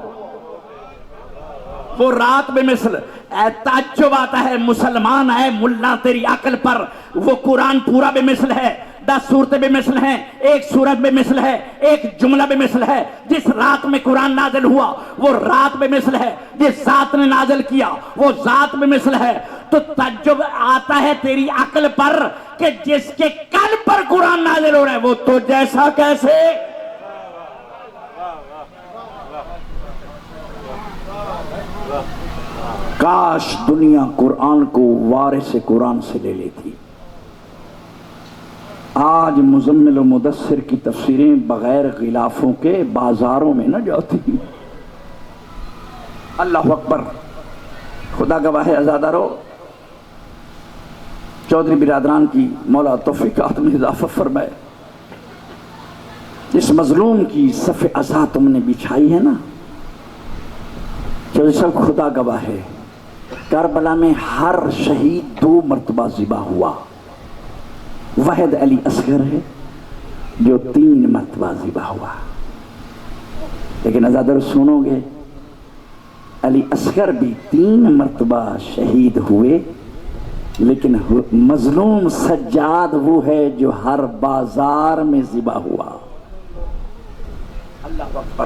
وہ رات بھی مثل۔ اے تعجب آتا ہے، مسلمان ہے ملا تیری عقل پر، وہ قرآن پورا بھی مثل ہے، 10 صورتیں بھی مثل ہیں، ایک صورت بھی مثل ہے، ایک جملہ بھی مثل ہے۔ جس رات میں قرآن نازل ہوا وہ رات بھی مثل ہے، جس ذات نے نازل کیا وہ ذات بھی مثل ہے۔ تو تعجب آتا ہے تیری عقل پر کہ جس کے قلب پر قرآن نازل ہو رہا ہے وہ تو جیسا کیسے۔ کاش دنیا قرآن کو وارث قرآن سے لے لیتی۔ آج مزمل و مدثر کی تفسیریں بغیر غلافوں کے بازاروں میں نہ جاتی۔ اللہ اکبر، خدا گواہ ہے عزادارو، چودھری برادران کی مولا توفیقات میں اضافہ فرمائے، اس مظلوم کی صف عزا تم نے بچھائی ہے نا۔ چودھری صاحب خدا گواہ ہے، کربلا میں ہر شہید 2 مرتبہ ذبح ہوا، واحد علی اصغر ہے جو 3 مرتبہ ذبح ہوا۔ لیکن عزادر سنو گے، علی اصغر بھی 3 مرتبہ شہید ہوئے، لیکن مظلوم سجاد وہ ہے جو ہر بازار میں ذبح ہوا۔ اللہ اکبر،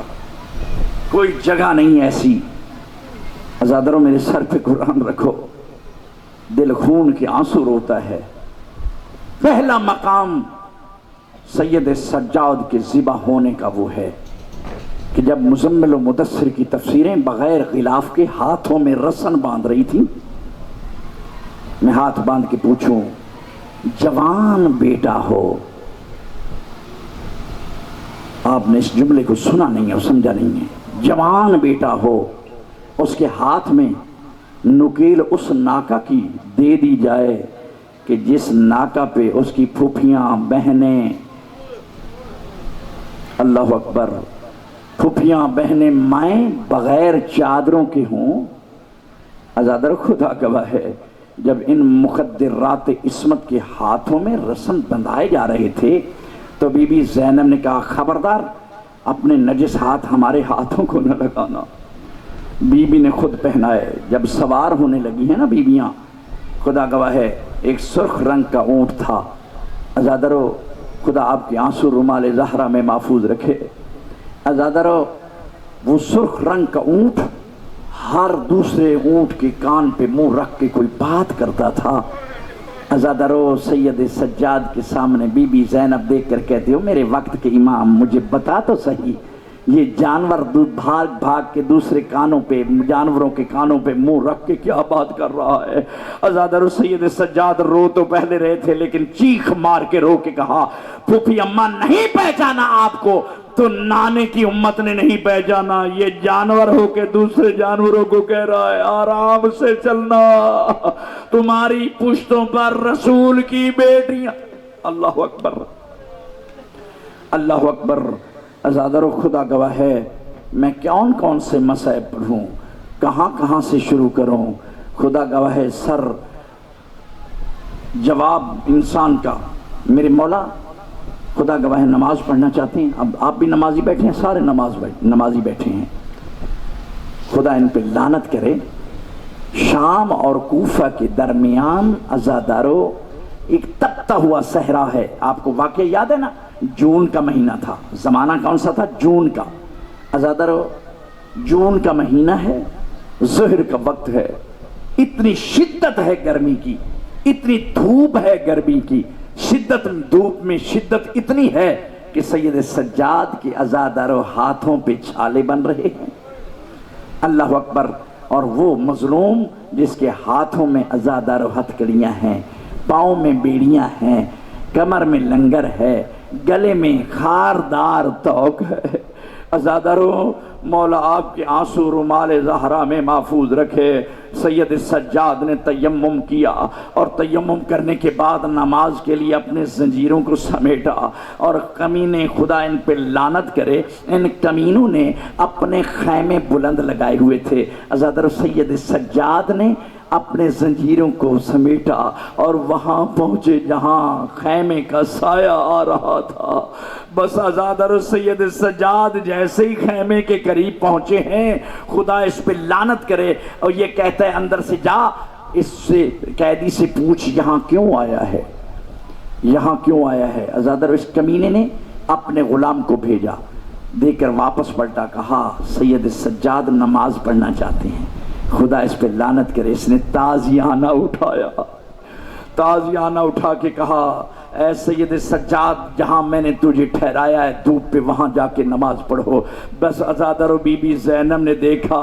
کوئی جگہ نہیں ایسی۔ عزادروں میرے سر پہ قرآن رکھو، دل خون کے آنسو روتا ہے۔ پہلا مقام سید سجاد کے ذبح ہونے کا وہ ہے کہ جب مزمل و مدثر کی تفسیریں بغیر غلاف کے ہاتھوں میں رسن باندھ رہی تھی، میں ہاتھ باندھ کے پوچھوں جوان بیٹا ہو، آپ نے اس جملے کو سنا نہیں ہے، سمجھا نہیں ہے، جوان بیٹا ہو، اس کے ہاتھ میں نکیل اس ناکا کی دے دی جائے کہ جس ناکا پہ اس کی پھوپھیاں بہنیں، اللہ اکبر، پھوپھیاں بہنیں مائیں بغیر چادروں کے ہوں۔ عزادر خدا گواہ ہے، جب ان مخدرات عصمت کے ہاتھوں میں رسن بندھائے جا رہے تھے تو بی بی زینب نے کہا خبردار اپنے نجس ہاتھ ہمارے ہاتھوں کو نہ لگانا۔ بی بی نے خود پہنائے۔ جب سوار ہونے لگی ہیں نا بیویاں، خدا گواہ ہے ایک سرخ رنگ کا اونٹ تھا۔ عزادرو خدا آپ کے آنسو رومال زہرا میں محفوظ رکھے۔ عزادرو وہ سرخ رنگ کا اونٹ ہر دوسرے اونٹ کے کان پہ منہ رکھ کے کوئی بات کرتا تھا۔ عزادارو سید سجاد کے سامنے بی بی زینب دیکھ کر کہتے ہو میرے وقت کے امام مجھے بتا تو صحیح، یہ جانور بھاگ بھاگ کے دوسرے کانوں پہ جانوروں کے کانوں پہ منہ رکھ کے کیا بات کر رہا ہے؟ عزادارو سید سجاد رو تو پہلے رہے تھے لیکن چیخ مار کے رو کے کہا پھوپھی اماں نہیں پہچانا آپ کو تو نانے کی امت نے نہیں پہچانا، یہ جانور ہو کے دوسرے جانوروں کو کہہ رہا ہے آرام سے چلنا، تمہاری پشتوں پر رسول کی بیٹیاں۔ اللہ اکبر، اللہ اکبر۔ عزادارو خدا گواہ ہے میں کون سے مسائب پڑھوں، کہاں سے شروع کروں؟ خدا گواہ ہے سر جواب انسان کا، میرے مولا خدا گواہ نماز پڑھنا چاہتے ہیں، اب آپ بھی نمازی بیٹھے ہیں، سارے نمازی بیٹھے ہیں، خدا ان پہ لعنت کرے۔ شام اور کوفہ کے درمیان عزادارو ایک تپتا ہوا صحرا ہے، آپ کو واقعہ یاد ہے نا؟ جون کا مہینہ تھا، زمانہ کون سا تھا؟ جون کا۔ عزادارو جون کا مہینہ ہے، ظہر کا وقت ہے، اتنی شدت ہے گرمی کی، اتنی دھوپ ہے گرمی کی، شدت دھوپ میں شدت اتنی ہے کہ سید سجاد کے عزادارو ہاتھوں پہ چھالے بن رہے ہیں۔ اللہ اکبر۔ اور وہ مظلوم جس کے ہاتھوں میں عزادارو ہتھکڑیاں ہیں، پاؤں میں بیڑیاں ہیں، کمر میں لنگر ہے، گلے میں خاردار توق ہے، عزادارو مولا آپ کے آنسو رومال زہرا میں محفوظ رکھے۔ سید سجاد نے تیمم کیا اور تیمم کرنے کے بعد نماز کے لیے اپنے زنجیروں کو سمیٹا، اور کمینے خدا ان پہ لعنت کرے ان کمینوں نے اپنے خیمے بلند لگائے ہوئے تھے۔ عزادارو سید سجاد نے اپنے زنجیروں کو سمیٹا اور وہاں پہنچے جہاں خیمے کا سایہ آ رہا تھا۔ بس عزادارو سید سجاد جیسے ہی خیمے کے قریب پہنچے ہیں، خدا اس پہ لعنت کرے، اور یہ کہتا ہے اندر سے جا اس سے قیدی سے پوچھ یہاں کیوں آیا ہے، یہاں کیوں آیا ہے۔ عزادارو اس کمینے نے اپنے غلام کو بھیجا، دیکھ کر واپس پلٹا، کہا سید سجاد نماز پڑھنا چاہتے ہیں، خدا اس پہ لعنت کرے۔ اس نے تازیانہ اٹھایا، تازیانہ اٹھا کے کہا اے سید سجاد جہاں میں نے تجھے ٹھہرایا ہے دھوپ پہ وہاں جا کے نماز پڑھو۔ بس عزادارو بی بی زینب نے دیکھا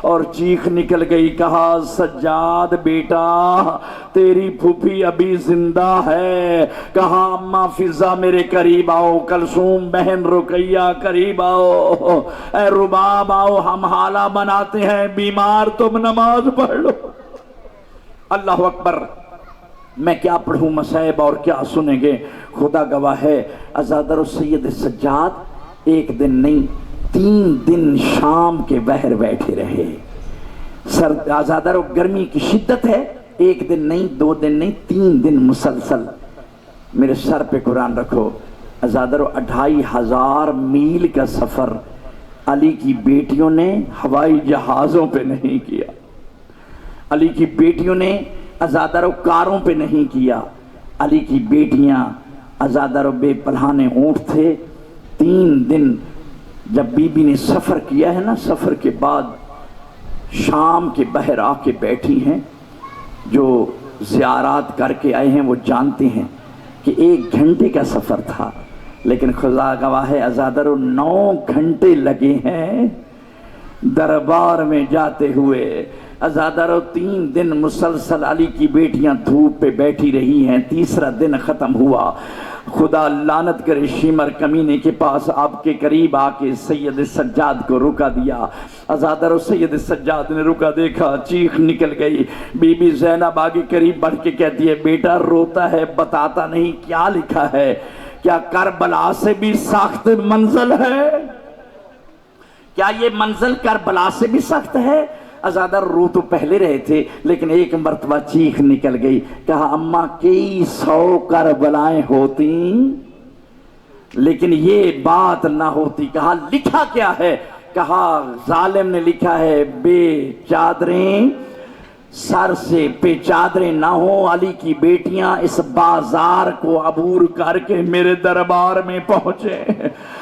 اور چیخ نکل گئی، کہا سجاد بیٹا تیری پھوپھی ابھی زندہ ہے، کہا اماں فضا میرے قریب آؤ، کلثوم بہن رقیہ قریب آؤ، اے رباب آؤ، ہم حالہ بناتے ہیں، بیمار تم نماز پڑھ لو۔ اللہ اکبر۔ میں کیا پڑھوں مصائب اور کیا سنیں گے؟ خدا گواہ ہے عزادارو سید سجاد ایک دن نہیں 3 دن شام کے بحر بیٹھے رہے۔ عزادارو گرمی کی شدت ہے، ایک دن نہیں 2 دن نہیں 3 دن مسلسل۔ میرے سر پہ قرآن رکھو۔ عزادارو 2500 میل کا سفر علی کی بیٹیوں نے ہوائی جہازوں پہ نہیں کیا، علی کی بیٹیوں نے عزادارو کاروں پہ نہیں کیا، علی کی بیٹیاں عزادارو بے پناہنے اونٹ تھے۔ 3 دن جب بی بی نے سفر کیا ہے نا، سفر کے بعد شام کے بحر آ کے بیٹھی ہیں، جو زیارات کر کے آئے ہیں وہ جانتے ہیں کہ 1 گھنٹے کا سفر تھا، لیکن خدا گواہ ہے عزادارو 9 گھنٹے لگے ہیں دربار میں جاتے ہوئے۔ عزادارو 3 دن مسلسل علی کی بیٹیاں دھوپ پہ بیٹھی رہی ہیں، تیسرا دن ختم ہوا، خدا لعنت کرے شیمر کمینے کے پاس آپ کے قریب آ کے سید سجاد کو رکا دیا۔ عزادارو سید سجاد نے رکا دیکھا، چیخ نکل گئی۔ بی بی زینب آگے قریب بڑھ کے کہتی ہے بیٹا روتا ہے بتاتا نہیں، کیا لکھا ہے؟ کیا کربلا سے بھی سخت منزل ہے؟ کیا یہ منزل کربلا سے بھی سخت ہے؟ عزادارو رو تو پہلے رہے تھے لیکن ایک مرتبہ چیخ نکل گئی، کہا اماں کئی 100 کربلائیں ہوتی لیکن یہ بات نہ ہوتی۔ کہا لکھا کیا ہے؟ کہا ظالم نے لکھا ہے بے چادریں سر سے پہ چادریں نہ ہوں، علی کی بیٹیاں اس بازار کو عبور کر کے میرے دربار میں پہنچے۔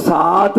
7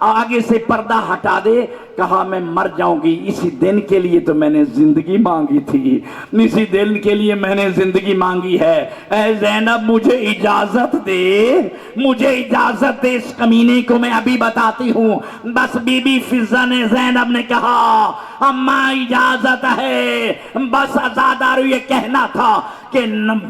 آگے سے پردہ ہٹا دے. کہا میں مر جاؤں گی، اسی دن کے لیے تو میں نے زندگی مانگی تھی، اسی دن کے لیے میں نے زندگی مانگی ہے. اے زینب مجھے اجازت دے، مجھے اجازت دے، اس کمینے کو میں ابھی بتاتی ہوں. بس بی بی فضہ نے زینب نے کہا اماں اجازت ہے. بس عزادارو یہ کہنا تھا کہ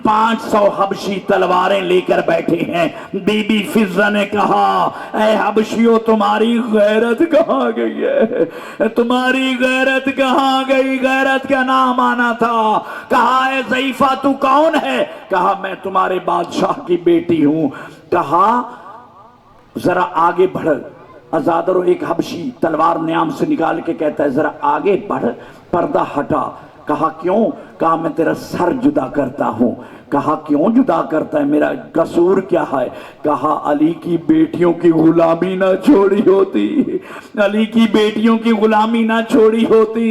500 حبشی تلواریں لے کر بیٹھے ہیں. بی بی فضہ نے کہا اے حبشیوں تمہاری غیرت کہاں گئی ہے، تمہاری غیرت کہاں گئی؟ غیرت کا نام آنا تھا. کہا اے ضعیفہ تو کون ہے؟ کہا میں تمہارے بادشاہ کی بیٹی ہوں. کہا ذرا آگے بڑھ. عزادارو ایک حبشی تلوار نیام سے نکال کے کہتا ہے ذرا آگے بڑھ، پردہ ہٹا. کہا کیوں؟ کہا میں تیرا سر جدا کرتا ہوں. کہا کیوں جدا کرتا ہے، میرا قصور کیا ہے؟ کہا علی کی بیٹیوں کی غلامی نہ چھوڑی ہوتی، علی کی بیٹیوں کی غلامی نہ چھوڑی ہوتی،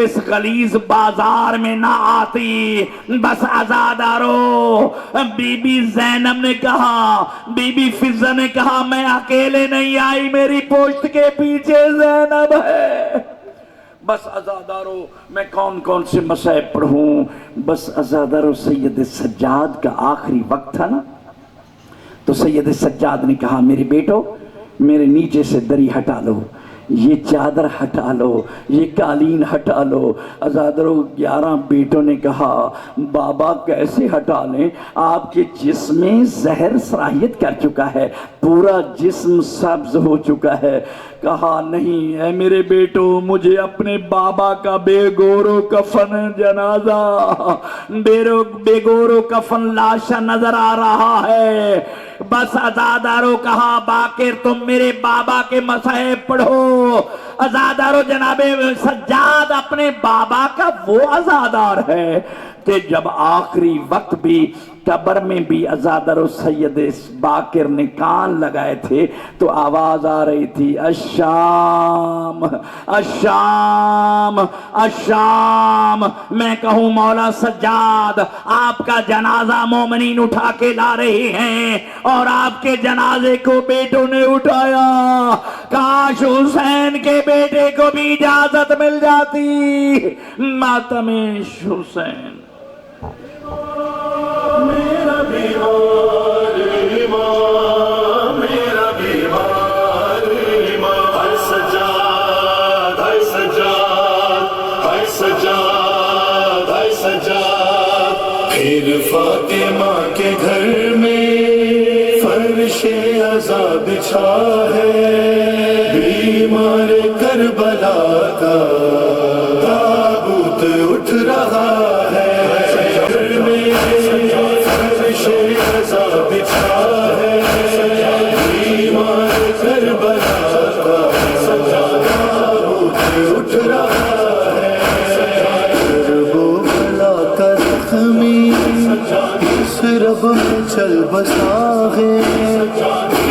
اس غلیظ بازار میں نہ آتی. بس عزادارو بی بی زینب نے کہا، بی بی فضہ نے کہا میں اکیلے نہیں آئی، میری پشت کے پیچھے زینب ہے. بس عزادارو میں کون کون سے مصائب پڑھوں. بس عزادارو سید سجاد کا آخری وقت تھا نا، تو سید سجاد نے کہا میرے بیٹو میرے نیچے سے دری ہٹا لو، یہ چادر ہٹا لو، یہ قالین ہٹا لو. عزادارو 11 بیٹوں نے کہا بابا کیسے ہٹا لیں، آپ کے جسم میں زہر سرایت کر چکا ہے، پورا جسم سبز ہو چکا ہے. کہا نہیں اے میرے بیٹو، مجھے اپنے بابا کا بے گور و کفن جنازہ، بے گور و کفن لاشا نظر آ رہا ہے. بس عزادارو کہا باقر تم میرے بابا کے مصائب پڑھو. عزادارو جناب سجاد اپنے بابا کا وہ عزادار ہے کہ جب آخری وقت بھی قبر میں بھی عزادارو سید باقر نے کان لگائے تھے تو آواز آ رہی تھی الشام الشام الشام. میں کہوں مولا سجاد آپ کا جنازہ مومنین اٹھا کے لا رہے ہیں اور آپ کے جنازے کو بیٹوں نے اٹھایا. کاش حسین کے بیٹے کو بھی اجازت مل جاتی. ماتم حسین. میرا بیمار امام، میرا بیمار امام، ہائے سجاد ہائے سجاد ہائے سجاد ہائے سجاد. پھر فاطمہ کے گھر میں فرش عذاب بچھا ہے، بیمار کربلا کا تابوت اٹھ رہا ہے. رب میں چل بسا ہے،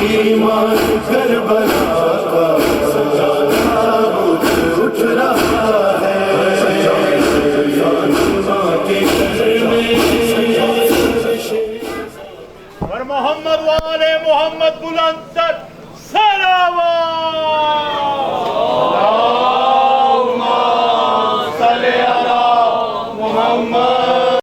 ایمان کربلا کا تابوت اٹھ رہا ہے. اور محمد والے محمد بلند تک سلام.